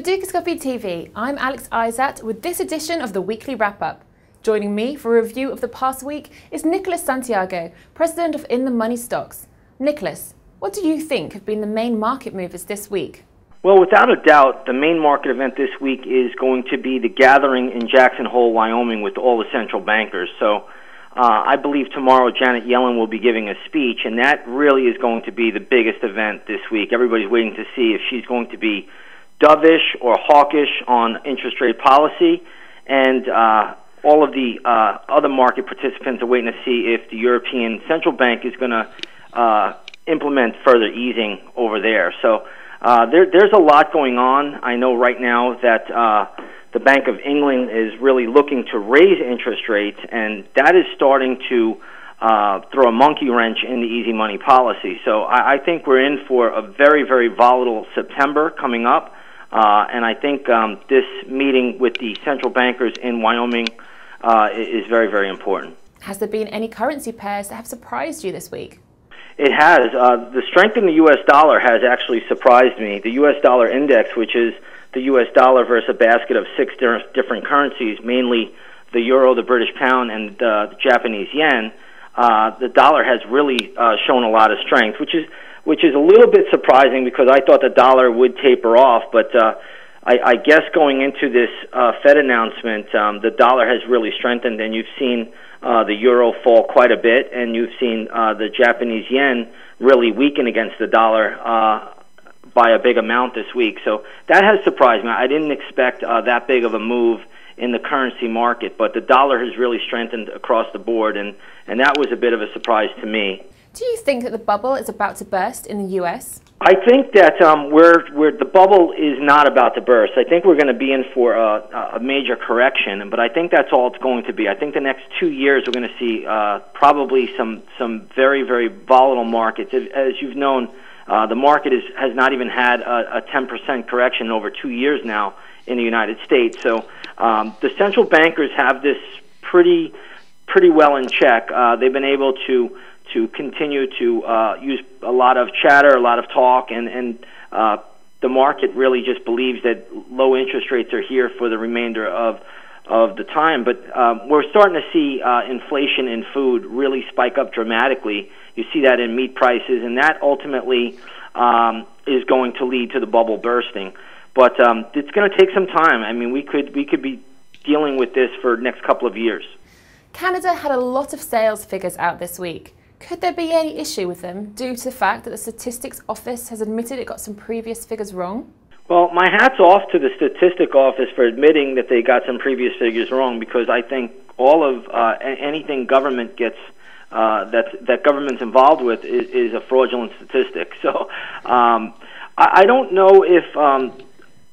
Dukascopy TV, I'm Alex Izat with this edition of the Weekly Wrap-Up. Joining me for a review of the past week is Nicholas Santiago, President of IntheMoneyStocks. Nicholas, what do you think have been the main market movers this week? Well, without a doubt, the main market event this week is going to be the gathering in Jackson Hole, Wyoming with all the central bankers. So I believe tomorrow Janet Yellen will be giving a speech, and that really is going to be the biggest event this week. Everybody's waiting to see if she's going to be dovish or hawkish on interest rate policy, and all of the other market participants are waiting to see if the European Central Bank is going to implement further easing over there. So there's a lot going on. I know right now that the Bank of England is really looking to raise interest rates, and that is starting to throw a monkey wrench in the easy money policy. So I think we're in for a very, very volatile September coming up. And I think this meeting with the central bankers in Wyoming is very, very important. Has there been any currency pairs that have surprised you this week? It has. The strength in the U.S. dollar has actually surprised me. The U.S. dollar index, which is the U.S. dollar versus a basket of 6 different currencies, mainly the euro, the British pound, and the Japanese yen, the dollar has really shown a lot of strength, which is a little bit surprising because I thought the dollar would taper off, but I guess going into this Fed announcement, the dollar has really strengthened, and you've seen the euro fall quite a bit, and you've seen the Japanese yen really weaken against the dollar by a big amount this week. So that has surprised me. I didn't expect that big of a move in the currency market, but the dollar has really strengthened across the board, and that was a bit of a surprise to me. Do you think that the bubble is about to burst in the U.S.? I think that the bubble is not about to burst. I think we're going to be in for a major correction, but I think that's all it's going to be. I think the next 2 years we're going to see probably some very, very volatile markets. As you've known, the market has not even had a 10% correction in over 2 years now in the United States. So the central bankers have this pretty well in check. They've been able to continue to use a lot of chatter, a lot of talk, and the market really just believes that low interest rates are here for the remainder of the time. But we're starting to see inflation in food really spike up dramatically. You see that in meat prices, and that ultimately is going to lead to the bubble bursting. But it's going to take some time. I mean, we could be dealing with this for the next couple of years. Canada had a lot of sales figures out this week. Could there be any issue with them due to the fact that the Statistics Office has admitted it got some previous figures wrong? Well, my hat's off to the Statistics Office for admitting that they got some previous figures wrong, because I think all of anything government gets that government's involved with is a fraudulent statistic. So I don't know if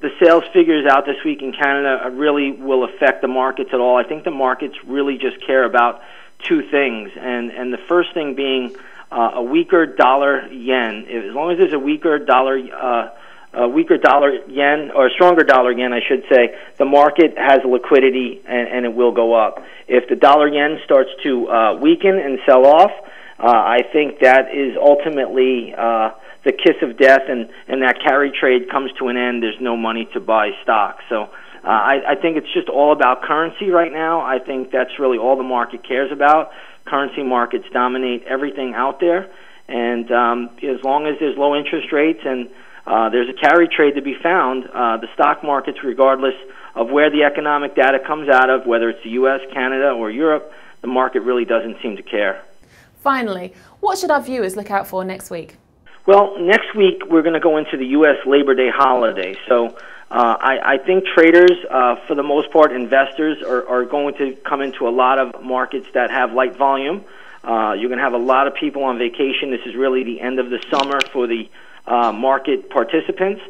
the sales figures out this week in Canada really will affect the markets at all. I think the markets really just care about two things, and the first thing being a weaker dollar yen. As long as there's a weaker dollar yen, or a stronger dollar yen, I should say, the market has liquidity and it will go up. If the dollar yen starts to weaken and sell off, I think that is ultimately the kiss of death, and that carry trade comes to an end. There's no money to buy stocks. So I think it's just all about currency right now. I think that's really all the market cares about. Currency markets dominate everything out there, and as long as there's low interest rates and there's a carry trade to be found, the stock markets, regardless of where the economic data comes out of, whether it's the U.S., Canada, or Europe, the market really doesn't seem to care. Finally, what should our viewers look out for next week? Well, next week we're going to go into the U.S. Labor Day holiday. So I think traders, for the most part, investors are going to come into a lot of markets that have light volume. You're going to have a lot of people on vacation. This is really the end of the summer for the market participants.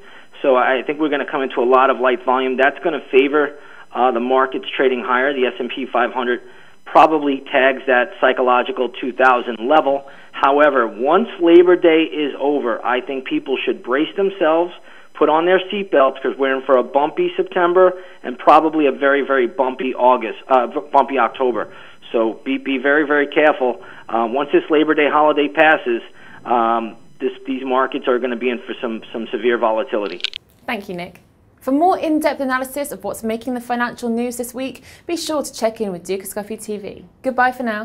So I think we're going to come into a lot of light volume. That's going to favor the markets trading higher. The S&P 500 probably tags that psychological 2,000 level. However, once Labor Day is over, I think people should brace themselves, put on their seatbelts, because we're in for a bumpy September and probably a very, very bumpy October. So be very, very careful. Once this Labor Day holiday passes, these markets are going to be in for some severe volatility. Thank you, Nick. For more in-depth analysis of what's making the financial news this week, be sure to check in with Dukascoffee TV. Goodbye for now.